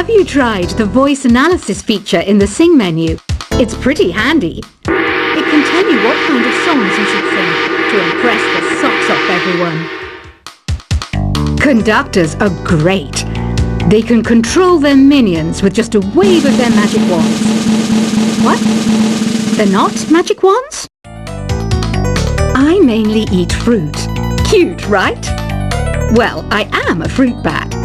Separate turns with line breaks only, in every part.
Have you tried the voice analysis feature in the Sing menu? It's pretty handy. It can tell you what kind of songs you should sing to impress the socks off everyone. Conductors are great. They can control their minions with just a wave of their magic wands. What? They're not magic wands? I mainly eat fruit. Cute, right? Well, I am a fruit bat.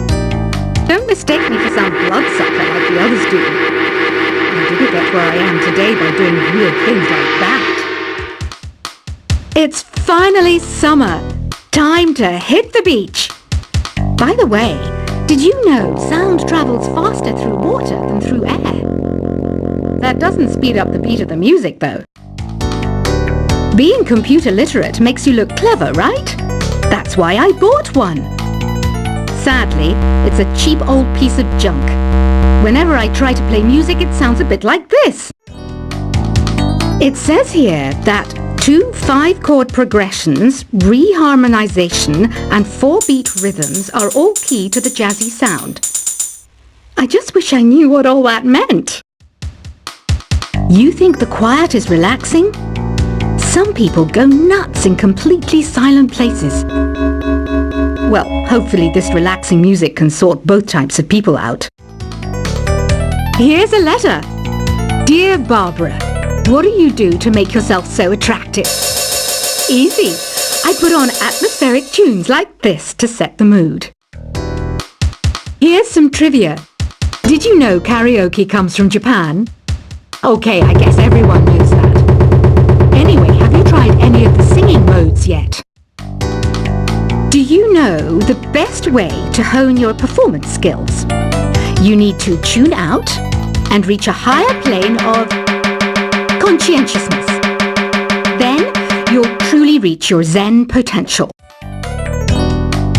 Don't mistake me for some bloodsucker like the others do. I didn't get where I am today by doing weird things like that. It's finally summer. Time to hit the beach. By the way, did you know sound travels faster through water than through air? That doesn't speed up the beat of the music, though. Being computer literate makes you look clever, right? That's why I bought one. Sadly, it's a cheap old piece of junk. Whenever I try to play music, it sounds a bit like this. It says here that 2 5-chord progressions, reharmonization, and 4-beat rhythms are all key to the jazzy sound. I just wish I knew what all that meant. You think the quiet is relaxing? Some people go nuts in completely silent places. Well, hopefully this relaxing music can sort both types of people out. Here's a letter. Dear Barbara, what do you do to make yourself so attractive? Easy. I put on atmospheric tunes like this to set the mood. Here's some trivia. Did you know karaoke comes from Japan? Okay, I guess everyone knows that. Anyway, have you tried any of the singing modes yet? Do you know the best way to hone your performance skills? You need to tune out and reach a higher plane of conscientiousness. Then you'll truly reach your Zen potential.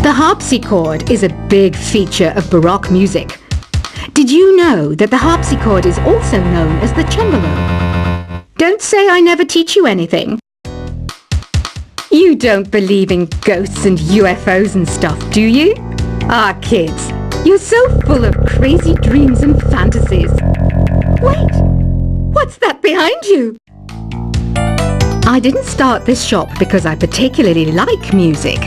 The harpsichord is a big feature of Baroque music. Did you know that the harpsichord is also known as the cembalo? Don't say I never teach you anything. You don't believe in ghosts and UFOs and stuff, do you? Ah, kids, you're so full of crazy dreams and fantasies. Wait, what's that behind you? I didn't start this shop because I particularly like music.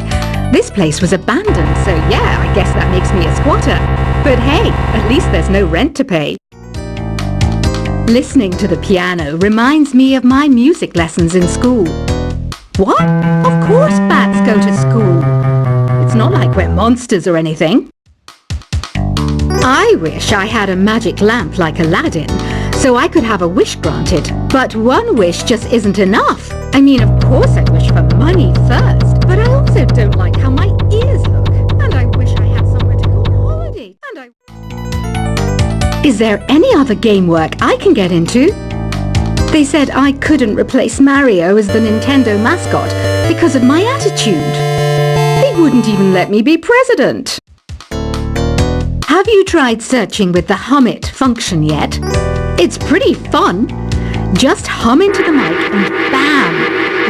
This place was abandoned, so yeah, I guess that makes me a squatter. But hey, at least there's no rent to pay. Listening to the piano reminds me of my music lessons in school. What? Of course bats go to school. It's not like we're monsters or anything. I wish I had a magic lamp like Aladdin, so I could have a wish granted. But one wish just isn't enough. I mean, of course I wish for money first, but I also don't like how my ears look. And I wish I had somewhere to go on holiday. Is there any other game work I can get into? They said I couldn't replace Mario as the Nintendo mascot because of my attitude. They wouldn't even let me be president. Have you tried searching with the Hum It function yet? It's pretty fun. Just hum into the mic and bam!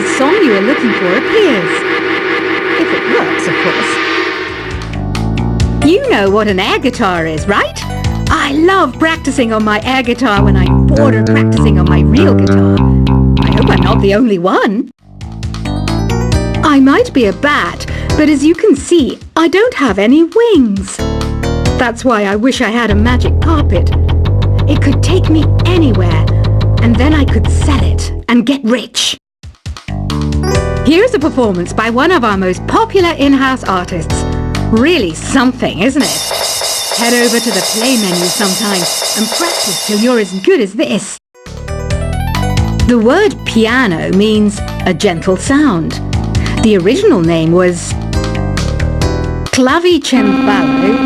The song you are looking for appears. If it works, of course. You know what an air guitar is, right? I love practicing on my air guitar when I'm bored of practicing on my real guitar. I hope I'm not the only one. I might be a bat, but as you can see, I don't have any wings. That's why I wish I had a magic carpet. It could take me anywhere, and then I could sell it and get rich. Here's a performance by one of our most popular in-house artists. Really something, isn't it? Head over to the play menu sometime and practice till you're as good as this. The word piano means a gentle sound. The original name was clavicembalo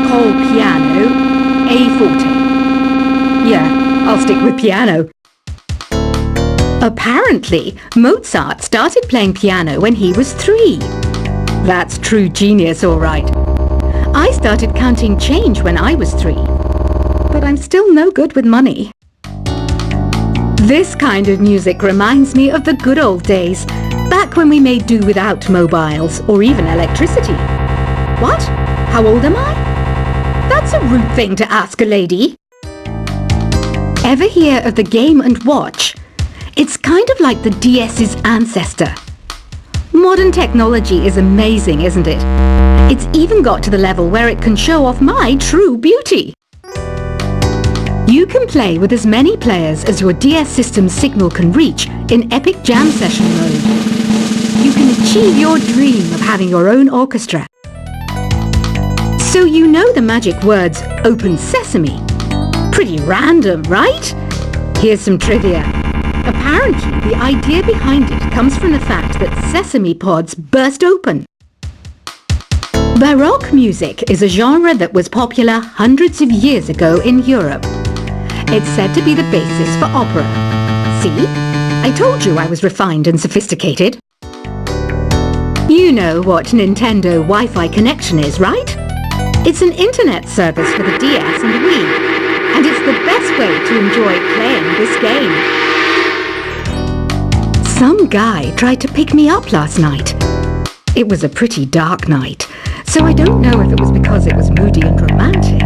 col piano a forte. Yeah, I'll stick with piano. Apparently, Mozart started playing piano when he was 3. That's true genius, all right. I started counting change when I was 3, but I'm still no good with money. This kind of music reminds me of the good old days, back when we made do without mobiles or even electricity. What? How old am I? That's a rude thing to ask a lady. Ever hear of the Game & Watch? It's kind of like the DS's ancestor. Modern technology is amazing, isn't it? It's even got to the level where it can show off my true beauty. You can play with as many players as your DS system's signal can reach in epic jam session mode. You can achieve your dream of having your own orchestra. So you know the magic words "Open Sesame." Pretty random, right? Here's some trivia. Apparently, the idea behind it comes from the fact that sesame pods burst open. Baroque music is a genre that was popular hundreds of years ago in Europe. It's said to be the basis for opera. See? I told you I was refined and sophisticated. You know what Nintendo Wi-Fi connection is, right? It's an internet service for the DS and Wii, and it's the best way to enjoy playing this game. Some guy tried to pick me up last night. It was a pretty dark night, so I don't know if it was because it was moody and romantic,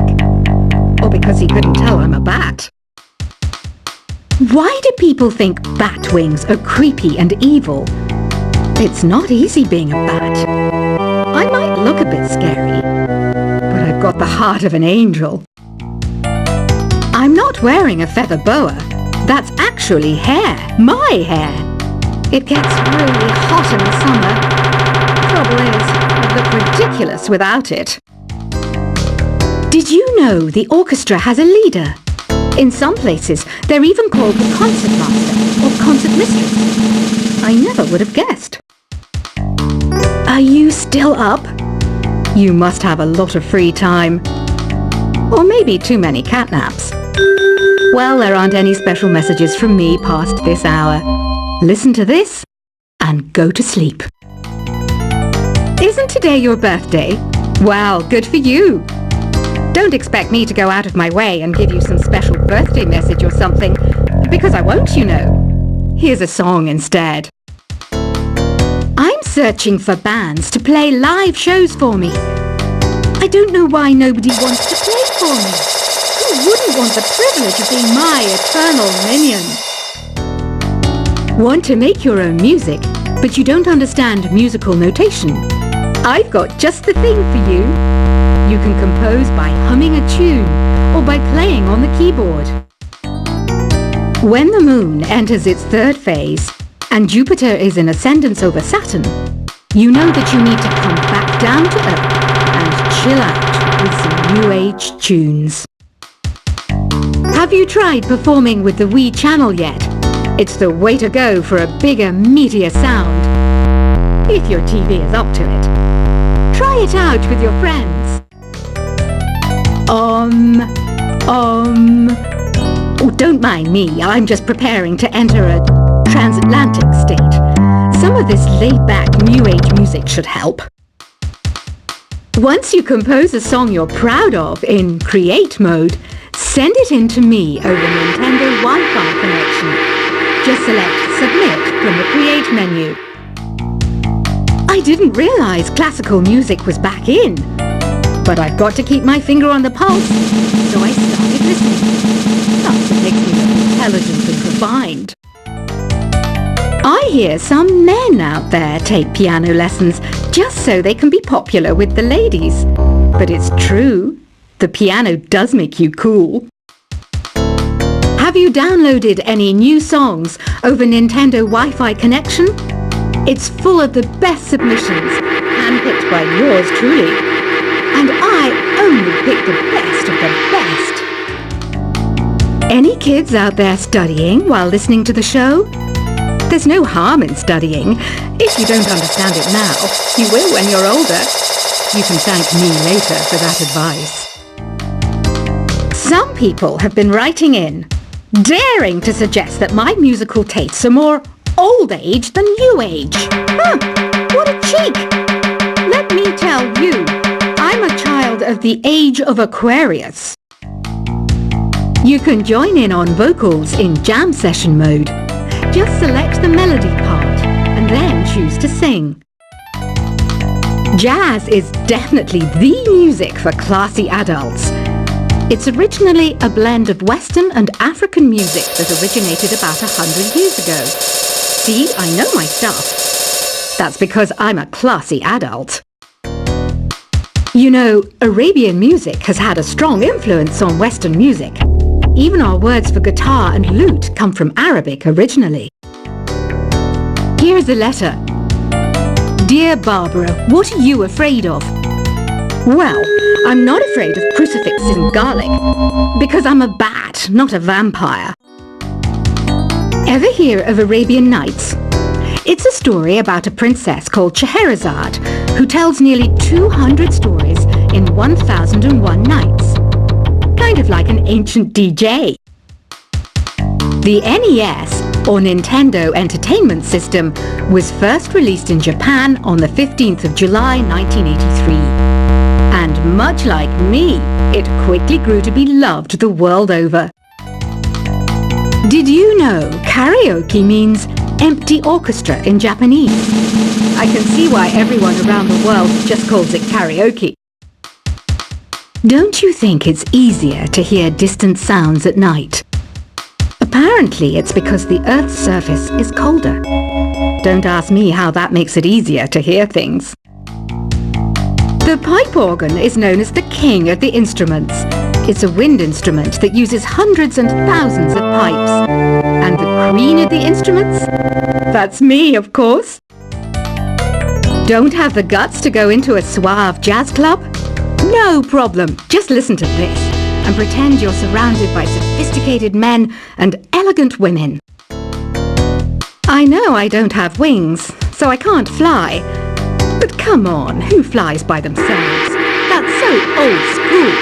or because he couldn't tell I'm a bat. Why do people think bat wings are creepy and evil? It's not easy being a bat. I might look a bit scary, but I've got the heart of an angel. I'm not wearing a feather boa. That's actually hair, my hair. It gets really hot in the summer. Trouble is, I look ridiculous without it. Did you know the orchestra has a leader? In some places, they're even called the concert master or concert mistress. I never would have guessed. Are you still up? You must have a lot of free time. Or maybe too many catnaps. Well, there aren't any special messages from me past this hour. Listen to this and go to sleep. Isn't today your birthday? Well, good for you. Don't expect me to go out of my way and give you some special birthday message or something, because I won't, you know. Here's a song instead. I'm searching for bands to play live shows for me. I don't know why nobody wants to play for me. Who wouldn't want the privilege of being my eternal minion? Want to make your own music, but you don't understand musical notation? I've got just the thing for you. You can compose by humming a tune or by playing on the keyboard. When the moon enters its third phase and Jupiter is in ascendance over Saturn, you know that you need to come back down to earth and chill out with some new age tunes. Have you tried performing with the Wii channel yet? It's the way to go for a bigger, meatier sound. If your TV is up to it. Try it out with your friends. Oh, don't mind me. I'm just preparing to enter a transatlantic state. Some of this laid-back New Age music should help. Once you compose a song you're proud of in Create mode, send it in to me over Nintendo Wi-Fi connection. Just select Submit from the Create menu. I didn't realize classical music was back in. But I've got to keep my finger on the pulse, so I started listening. That's what makes me look intelligent and refined. I hear some men out there take piano lessons just so they can be popular with the ladies. But it's true, the piano does make you cool. Have you downloaded any new songs over Nintendo Wi-Fi connection? It's full of the best submissions, handpicked by yours truly. And I only pick the best of the best. Any kids out there studying while listening to the show? There's no harm in studying. If you don't understand it now, you will when you're older. You can thank me later for that advice. Some people have been writing in, daring to suggest that my musical tastes are more old age than new age. Huh, what a cheek! Let me tell you, I'm a child of the age of Aquarius. You can join in on vocals in jam session mode. Just select the melody part and then choose to sing. Jazz is definitely the music for classy adults. It's originally a blend of Western and African music that originated about 100 years ago. See, I know my stuff. That's because I'm a classy adult. You know, Arabian music has had a strong influence on Western music. Even our words for guitar and lute come from Arabic originally. Here's a letter. Dear Barbara, what are you afraid of? Well, I'm not afraid of crucifixes and garlic, because I'm a bat, not a vampire. Ever hear of Arabian Nights? It's a story about a princess called Scheherazade, who tells nearly 200 stories in 1001 nights. Kind of like an ancient DJ. The NES, or Nintendo Entertainment System, was first released in Japan on the 15th of July 1983. And much like me, it quickly grew to be loved the world over. Did you know karaoke means empty orchestra in Japanese? I can see why everyone around the world just calls it karaoke. Don't you think it's easier to hear distant sounds at night? Apparently it's because the Earth's surface is colder. Don't ask me how that makes it easier to hear things. The pipe organ is known as the king of the instruments. It's a wind instrument that uses hundreds and thousands of pipes. And the queen of the instruments? That's me, of course. Don't have the guts to go into a suave jazz club? No problem. Just listen to this and pretend you're surrounded by sophisticated men and elegant women. I know I don't have wings, so I can't fly. But come on, who flies by themselves? That's so old school.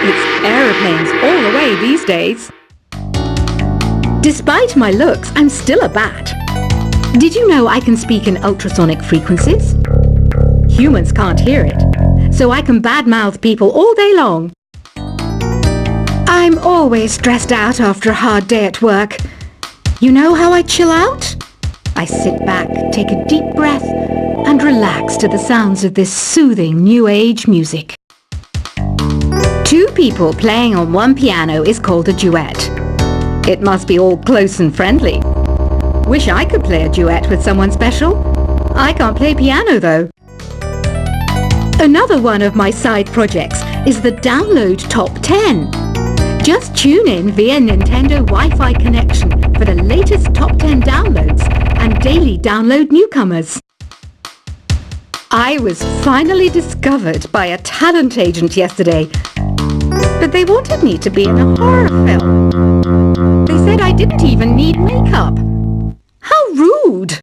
It's aeroplanes all the way these days. Despite my looks, I'm still a bat. Did you know I can speak in ultrasonic frequencies? Humans can't hear it, so I can badmouth people all day long. I'm always stressed out after a hard day at work. You know how I chill out? I sit back, take a deep breath, and relax to the sounds of this soothing new age music. Two people playing on one piano is called a duet. It must be all close and friendly. Wish I could play a duet with someone special. I can't play piano though. Another one of my side projects is the Download Top 10. Just tune in via Nintendo Wi-Fi connection for the latest top 10 downloads and daily download newcomers. I was finally discovered by a talent agent yesterday, but they wanted me to be in a horror film. They said I didn't even need makeup. How rude!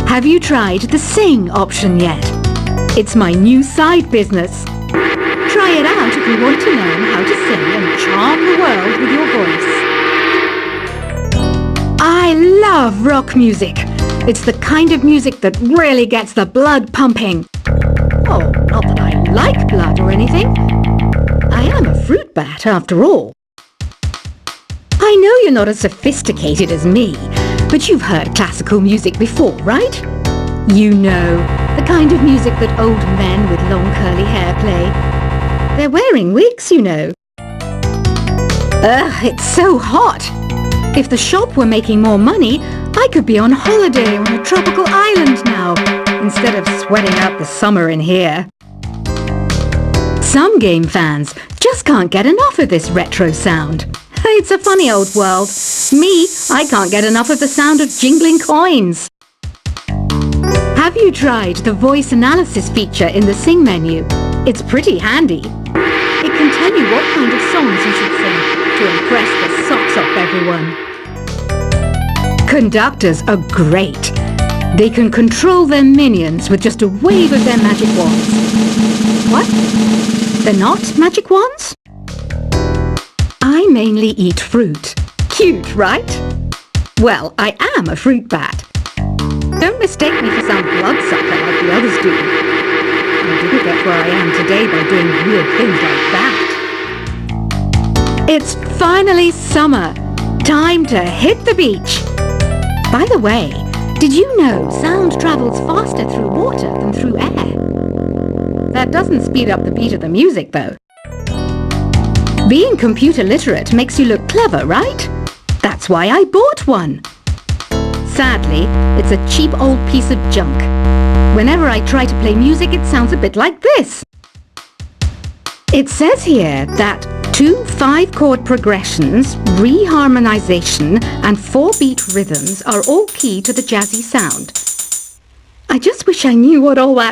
Have you tried the Sing option yet? It's my new side business. Try it out if you want to learn how to sing and charm the world with your voice. I love rock music. It's the kind of music that really gets the blood pumping. Oh, not that I like blood or anything. I am a fruit bat after all. I know you're not as sophisticated as me, but you've heard classical music before, right? You know, the kind of music that old men with long curly hair play. They're wearing wigs, you know. Ugh, it's so hot. If the shop were making more money, I could be on holiday on a tropical island now, instead of sweating out the summer in here. Some game fans just can't get enough of this retro sound. It's a funny old world. Me, I can't get enough of the sound of jingling coins. Have you tried the voice analysis feature in the Sing menu? It's pretty handy. It can tell you what kind of songs you should sing to impress the socks off everyone. Conductors are great. They can control their minions with just a wave of their magic wands. What? They're not magic wands? I mainly eat fruit. Cute, right? Well, I am a fruit bat. Don't mistake me for some bloodsucker like the others do. I didn't get where I am today by doing weird things like that. It's finally summer. Time to hit the beach. By the way, Did you know sound travels faster through water than through air? That doesn't speed up the beat of the music, though. Being computer literate makes you look clever, right? That's why I bought one. Sadly, it's a cheap old piece of junk. Whenever I try to play music, it sounds a bit like this. It says here that 2 5-chord progressions, reharmonization, and 4-beat rhythms are all key to the jazzy sound. I just wish I knew what all that